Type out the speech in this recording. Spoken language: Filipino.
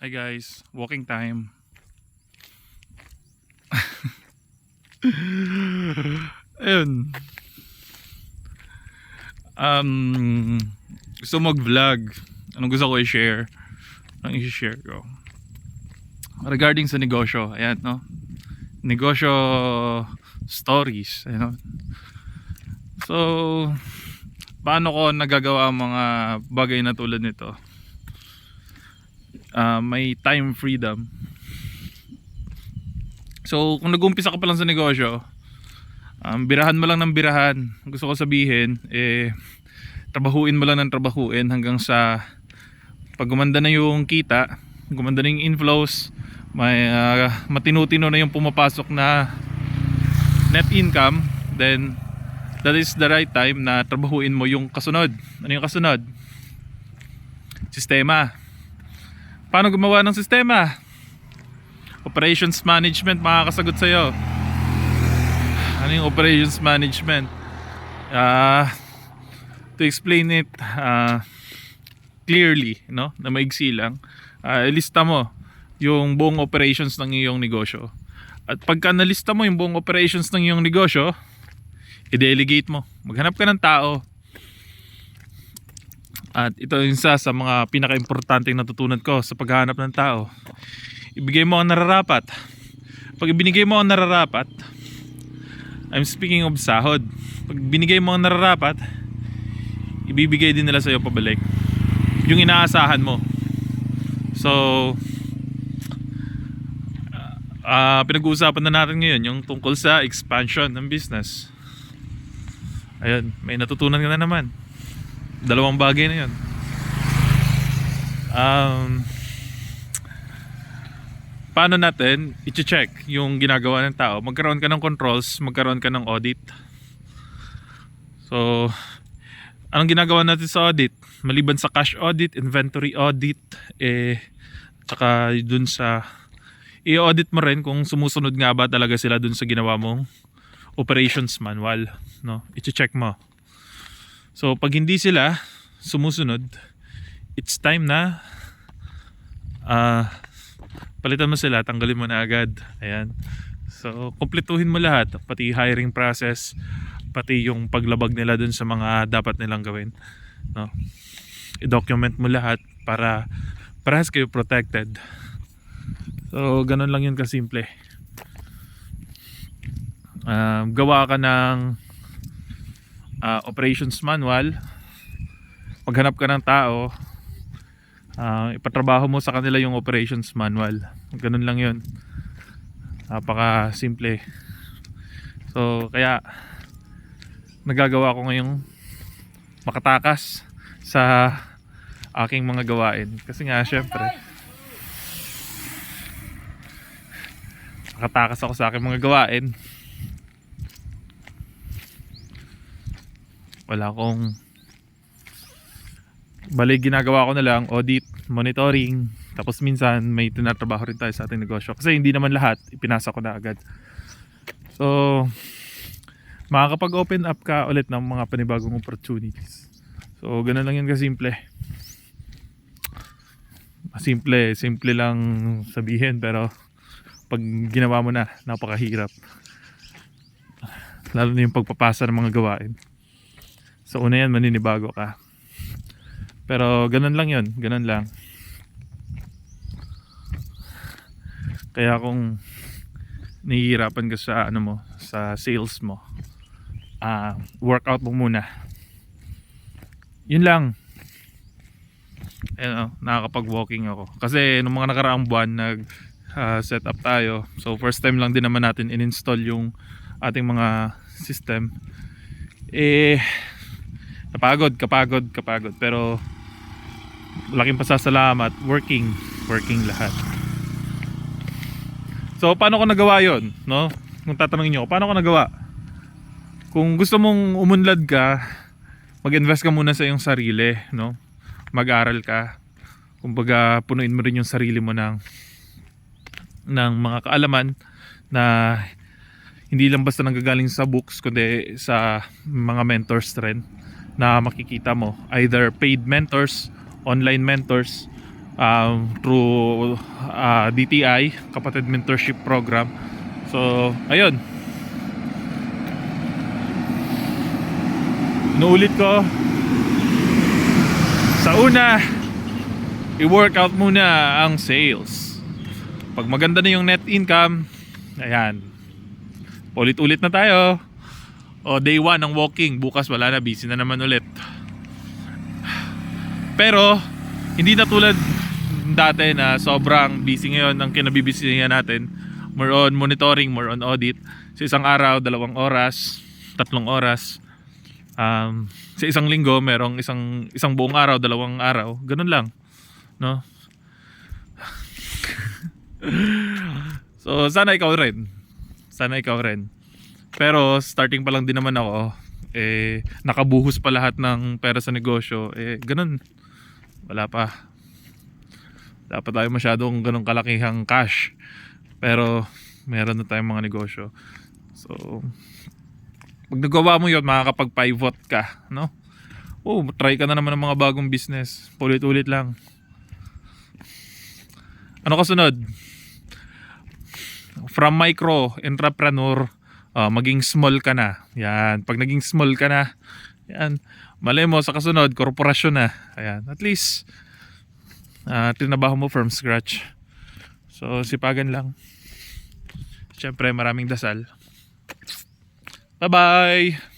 Hi guys, walking time. Ayun. Um, Gusto mag-vlog. Anong gusto ko i-share? Anong i-share ko? Regarding sa negosyo, ayan, no? Negosyo stories, ayan, no? So, paano ko nagagawa ang mga bagay na tulad nito? May time freedom. So, kung nag-umpisa ka pa lang sa negosyo, birahan mo lang ng birahan. Gusto ko sabihin, trabahuin mo lang ng trabahuin hanggang sa pag gumanda na yung kita, gumanda na yung inflows, may matino-tino na yung pumapasok na net income, then that is the right time na trabahuin mo yung kasunod. Ano yung kasunod? Sistema. Paano gumawa ng sistema? Operations management makakasagot sa'yo. Ano yung operations management? To explain it clearly, no? Na maigsi lang, ilista mo yung buong operations ng iyong negosyo. At pagka nalista mo yung buong operations ng iyong negosyo, i-delegate mo. Maghanap ka ng tao. At ito yung isa sa mga pinaka-importanteng natutunan ko sa paghahanap ng tao. Ibigay mo ang nararapat. Pag ibinigay mo ang nararapat, I'm speaking of sahod. Pag binigay mo ang nararapat, ibibigay din nila sa'yo pabalik yung inaasahan mo. So pinag-uusapan na natin ngayon yung tungkol sa expansion ng business. Ayun, may natutunan ka na naman. Dalawang bagay na yun. Paano natin i-check yung ginagawa ng tao? Magkaroon ka ng controls, magkaroon ka ng audit. So, anong ginagawa natin sa audit? Maliban sa cash audit, inventory audit, tsaka dun sa i-audit mo rin kung sumusunod nga ba talaga sila dun sa ginawa mong operations manual, no? I-check mo. So, pag hindi sila sumusunod, it's time na palitan mo sila, tanggalin mo na agad. Ayan. So, kumpletuhin mo lahat, pati hiring process, pati yung paglabag nila dun sa mga dapat nilang gawin, no? I-document mo lahat para parehas kayo protected. So, ganun lang yun kasimple. Gawa ka ng operations manual, maghanap ka ng tao, ipatrabaho mo sa kanila yung operations manual. Ganun lang yun, napaka simple. So kaya nagagawa ko ngayong makatakas sa aking mga gawain kasi nga syempre makatakas ako sa aking mga gawain. Wala akong bali, ginagawa ko na lang audit, monitoring, tapos minsan may tinatrabaho rin tayo sa ating negosyo kasi hindi naman lahat ipinasa ko na agad. So makakapag-open up ka ulit ng mga panibagong opportunities. So ganun lang yun kasimple. Simple lang sabihin, pero pag ginawa mo na, napakahirap. Lalo na yung pagpapasa ng mga gawain. So una yan, maninibago ka. Pero ganun lang yun, ganun lang. Kaya kung nahihirapan ka sa ano mo, sa sales mo, workout mo muna. Yun lang. Ayun, nakakapag-walking ako. Kasi nung mga nakaraang buwan set up tayo. So first time lang din naman natin in-install yung ating mga system. Kapagod. Pero laking pasasalamat, working lahat. So paano ko nagawa yon, no? Kung tatanungin niyo ako, paano ko nagawa? Kung gusto mong umunlad ka, mag-invest ka muna sa iyong sarili, no? Mag-aral ka. Kumbaga, punuin mo rin yung sarili mo ng mga kaalaman na hindi lang basta nanggagaling sa books, kundi sa mga mentors rin na makikita mo, either paid mentors, online mentors, through DTI, Kapatid Mentorship Program. So, ayun. Inuulit ko, sa una, i-workout muna ang sales. Pag maganda na yung net income, ayan, ulit-ulit na tayo. O day 1 ng walking, bukas wala na, busy na naman ulit. Pero hindi na tulad dati na sobrang busy ngayon ang kinabibisihan natin. More on monitoring, more on audit. Sa isang araw, 2 oras, 3 oras. Sa isang linggo, merong isang buong araw, 2 araw. Ganun lang, no? So sana ikaw rin. Sana ikaw rin. Pero starting pa lang din naman ako. Nakabuhos pa lahat ng pera sa negosyo. Ganun. Wala pa tayo masyadong ganun kalakihang cash. Pero meron na tayong mga negosyo. So pag nagawa mo yun, makakapag-pivot ka, no? Try ka na naman ng mga bagong business. Ulit-ulit lang. Ano kasunod? From micro entrepreneur, maging small ka na. Yan. Pag naging small ka na, yan, malay mo sa kasunod, korporasyon na. Ayan. At least, tinabaho mo from scratch. So, sipagan lang. Siyempre, maraming dasal. Bye-bye!